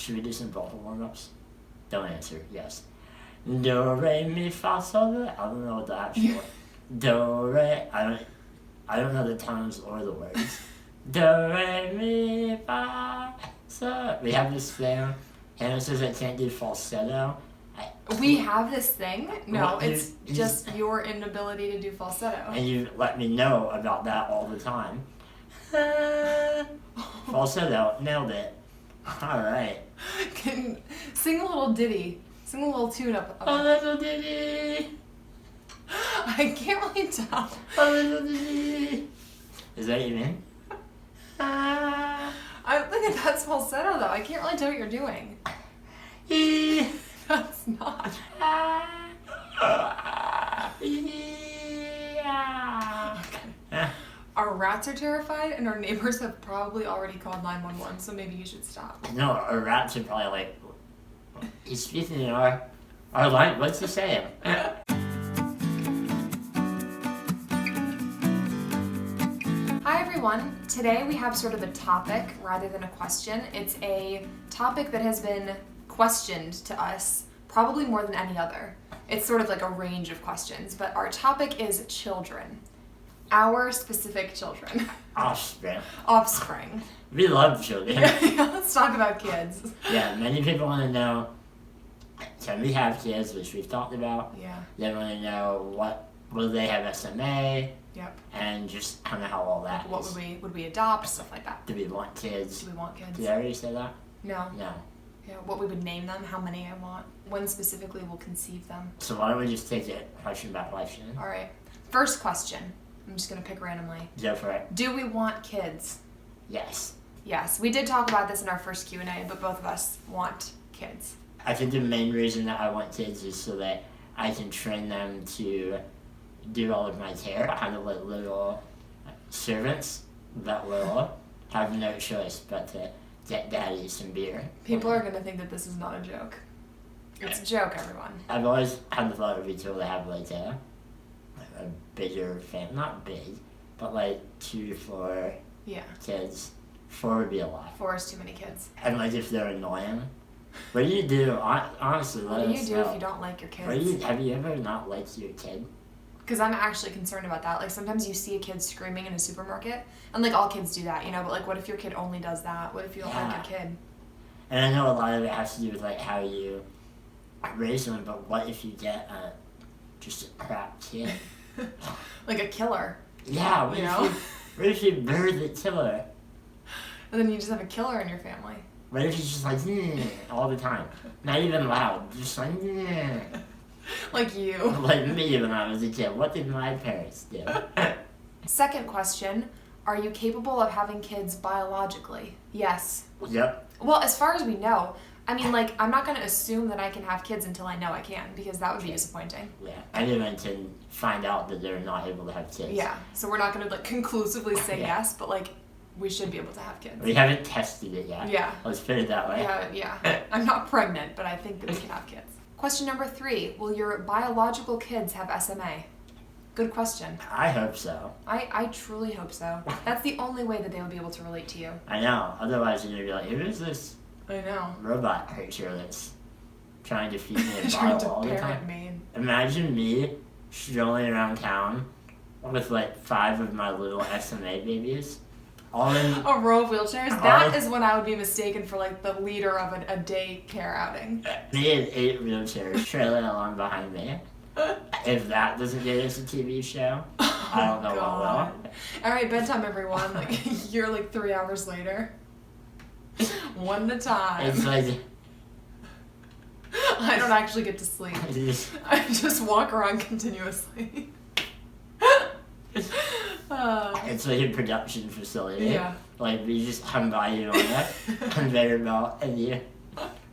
Should we do some vocal warm-ups? Don't answer. Yes. Do, re, mi, fa, sol, la. I don't know what the actual... Do, re... I don't know the tones or the words. Do, re, mi, fa, sol... We have this thing, and it says I can't do falsetto. We have this thing? No, Well, it's just your inability to do falsetto. And you let me know about that all the time. Falsetto, nailed it. Alright. Sing a little ditty. Sing a little tune up. A little ditty. I can't really tell. A little ditty. Is that you mean? I'm thinking that's falsetto though. I can't really tell what you're doing. That's not. Our rats are terrified, and our neighbors have probably already called 911, so maybe you should stop. No, our rats are probably like, he's speaking in our line. What's he saying? Hi everyone. Today we have sort of a topic rather than a question. It's a topic that has been questioned to us probably more than any other. It's sort of like a range of questions, but our topic is children. Our specific children. Offspring. We love children. Yeah, let's talk about kids. Yeah, many people want to know, can we have kids, which we've talked about. Yeah. They want to know will they have SMA? Yep. And just kind of how all that what is. would we adopt, stuff like that. Do we want kids? Do we want kids? Did I already say that? No. No. Yeah, what we would name them, how many I want, when specifically we'll conceive them. So why don't we just take it question by question? All right. First question. I'm just going to pick randomly. Go for it. Do we want kids? Yes. Yes. We did talk about this in our first Q&A, but both of us want kids. I think the main reason that I want kids is so that I can train them to do all of my care, kind of like little servants that will have no choice but to get daddy some beer. People are going to think that this is not a joke. It's a joke, everyone. I've always had the thought it would be cool to have like a bigger family, not big, but like 2 to 4 kids. 4 would be a lot. 4 is too many kids. And like if they're annoying, what do you do? Honestly, let us know. What do you do if you don't like your kids? Have you ever not liked your kid? Because I'm actually concerned about that. Like sometimes you see a kid screaming in a supermarket, and like all kids do that, you know. But like, what if your kid only does that? What if you don't like your kid? And I know a lot of it has to do with like how you raise them, but what if you get just a crap kid? Like a killer. Yeah, what if you birth a killer? And then you just have a killer in your family. What if he's just like, all the time? Not even loud, just like, Like you. Like me when I was a kid. What did my parents do? Second question, are you capable of having kids biologically? Yes. Yep. Well, as far as we know, I mean, like, I'm not going to assume that I can have kids until I know I can, because that would be disappointing. Yeah. Anyone can find out that they're not able to have kids. Yeah. So we're not going to, like, conclusively say yes, but, like, we should be able to have kids. We haven't tested it yet. Yeah. Let's put it that way. Yeah. I'm not pregnant, but I think that we can have kids. Question number 3, will your biological kids have SMA? Good question. I hope so. I truly hope so. That's the only way that they would be able to relate to you. I know. Otherwise, you're going to be like, who is this I know. robot creature that's trying to feed me a Trying bottle all to the time? parent me. Imagine me strolling around town with like 5 of my little SMA babies. All in A row of wheelchairs? That is when I would be mistaken for like the leader of a daycare outing. me and 8 wheelchairs trailing along behind me. If that doesn't get us a TV show, I don't know what will. Alright, bedtime everyone. Like you're like 3 hours later. One at a time. It's like I don't actually get to sleep. I just walk around continuously. It's like a production facility. Yeah. Like we just come by you on that conveyor belt and you,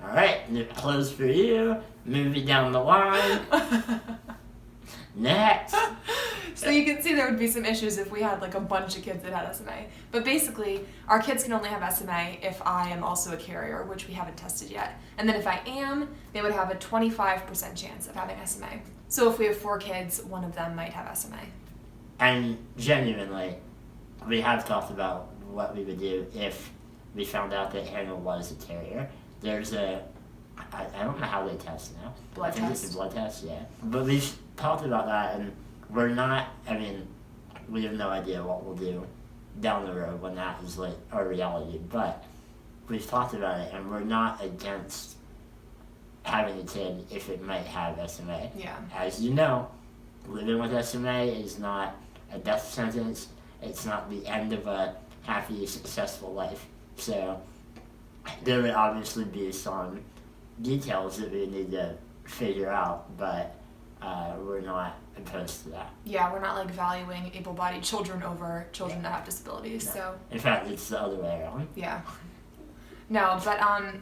alright, new clothes for you, movie down the line. Next. So you can see there would be some issues if we had like a bunch of kids that had SMA. But basically, our kids can only have SMA if I am also a carrier, which we haven't tested yet. And then if I am, they would have a 25% chance of having SMA. So if we have 4 kids, one of them might have SMA. And genuinely, we have talked about what we would do if we found out that Hannah was a carrier. there's I don't know how they test now. Blood I think test? it's a blood test, yeah. But we've talked about that, and we're not, we have no idea what we'll do down the road when that is like our reality, but we've talked about it, and we're not against having a kid if it might have SMA. Yeah. As you know, living with SMA is not a death sentence. It's not the end of a happy, successful life. So there would obviously be some details that we need to figure out, but we're not opposed to that. Yeah, we're not like valuing able-bodied children over children that have disabilities. No. So in fact, it's the other way around. yeah. No, but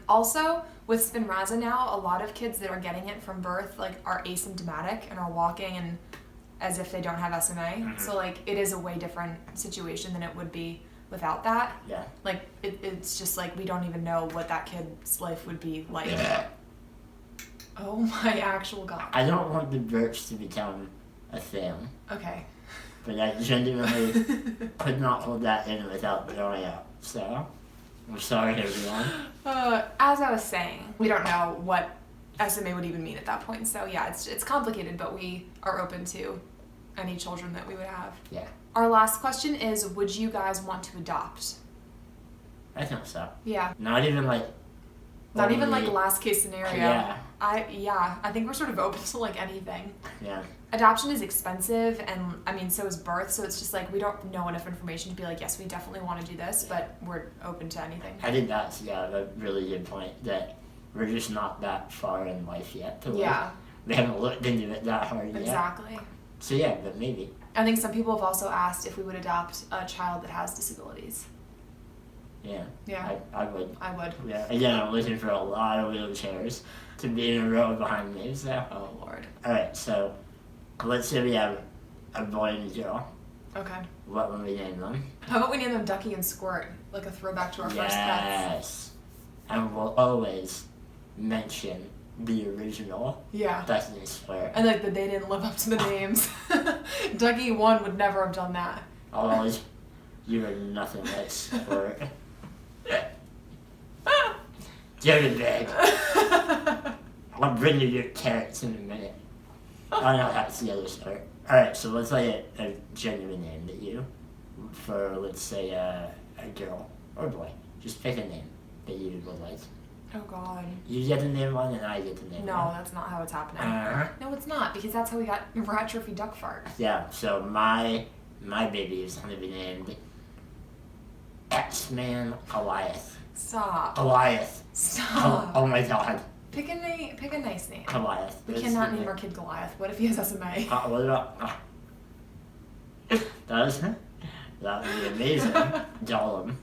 also with Spinraza now, a lot of kids that are getting it from birth like are asymptomatic and are walking and as if they don't have SMA. Mm-hmm. So like it is a way different situation than it would be without that. Yeah. Like it's just like we don't even know what that kid's life would be like. Oh my actual god. I don't want the birch to become a thing, Okay. but I genuinely could not hold that in without throwing up. So I'm sorry, everyone. As I was saying, we don't know what SMA would even mean at that point. So yeah, it's complicated, but we are open to any children that we would have. Yeah, Our last question is, would you guys want to adopt? I think so. Yeah. Not even like. Not even like only- last case scenario. Yeah. I think we're sort of open to like anything. Yeah. Adoption is expensive, and so is birth, so it's just like we don't know enough information to be like, yes, we definitely want to do this, but we're open to anything. I think that's a really good point, that we're just not that far in life yet. Yeah. We haven't looked into it that hard yet. Exactly. So yeah, but maybe. I think some people have also asked if we would adopt a child that has disabilities. Yeah. Yeah. I would. I would. Yeah. Again, I'm looking for a lot of wheelchairs to be in a row behind me. So. Oh Lord. All right. So, let's say we have a boy and a girl. Okay. What would we name them? How about we name them Ducky and Squirt, like a throwback to our first pets? Yes. And we'll always mention the original Yeah. Ducky and Square. And like that they didn't live up to the names. Ducky 1 would never have done that. I'll always. You are nothing like Squirt. Go to bed. I'll bring you your carrots in a minute. Oh no, that's the other story. Alright, so let's say a genuine name that you, for let's say a girl or boy, just pick a name that you would like. Oh God. You get to name one and I get to name one. No, that's not how it's happening. No, it's not, because that's how we got atrophy duck fart. Yeah, so my baby is going to be named X-Man Goliath. Stop. Goliath. Stop. Oh my god. Pick a nice name. Goliath. We That's cannot the name our kid Goliath. What if he has SMA? What about... that would be amazing. Gollum.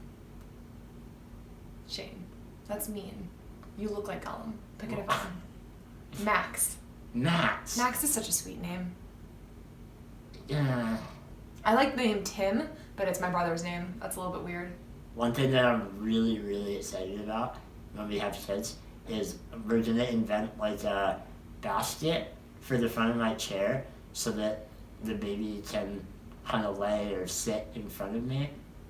Shane, that's mean. You look like Gollum. Pick a different one. Max. Max. Max is such a sweet name. Yeah. I like the name Tim, but it's my brother's name. That's a little bit weird. One thing that I'm really, really excited about when we have kids is we're going to invent like a basket for the front of my chair so that the baby can kind of lay or sit in front of me.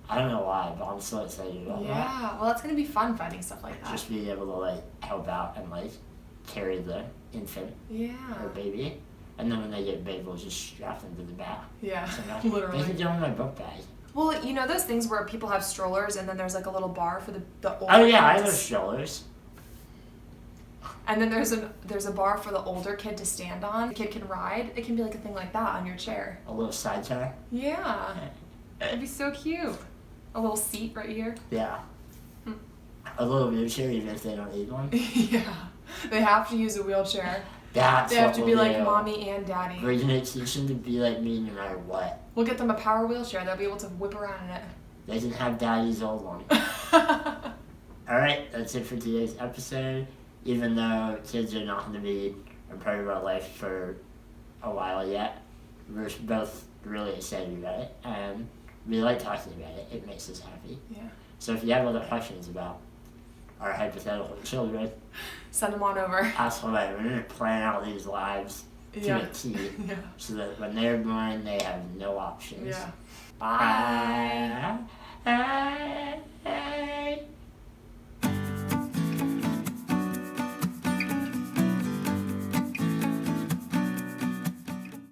I don't know why, but I'm so excited about that. Yeah, well, it's going to be fun finding stuff like that. Just being able to like help out and like carry the infant Yeah. or baby. And then when they get big, we'll just strap them to the back. Yeah, So now, literally. they can go in my book bag. Well, you know those things where people have strollers and then there's like a little bar for the older Oh yeah, I kid have to strollers. And then there's a bar for the older kid to stand on. The kid can ride. It can be like a thing like that on your chair. A little sidecar. Yeah. It'd be so cute. A little seat right here. Yeah. Hmm. A little wheelchair, even if they don't need one. Yeah. They have to use a wheelchair. That's They have what to be we'll like do. mommy and daddy. We're gonna teach them to be like me no matter what. We'll get them a power wheelchair. They'll be able to whip around in it. They can have daddy's old one. Alright, that's it for today's episode. Even though kids are not going to be a part of our life for a while yet, we're both really excited about it, and we like talking about it. It makes us happy. Yeah. So if you have other questions about our hypothetical children, Send them on over. ask away. We're going to plan out these lives to Yeah. a T, Yeah. so that when they're born, they have no options. Yeah. Bye. Bye.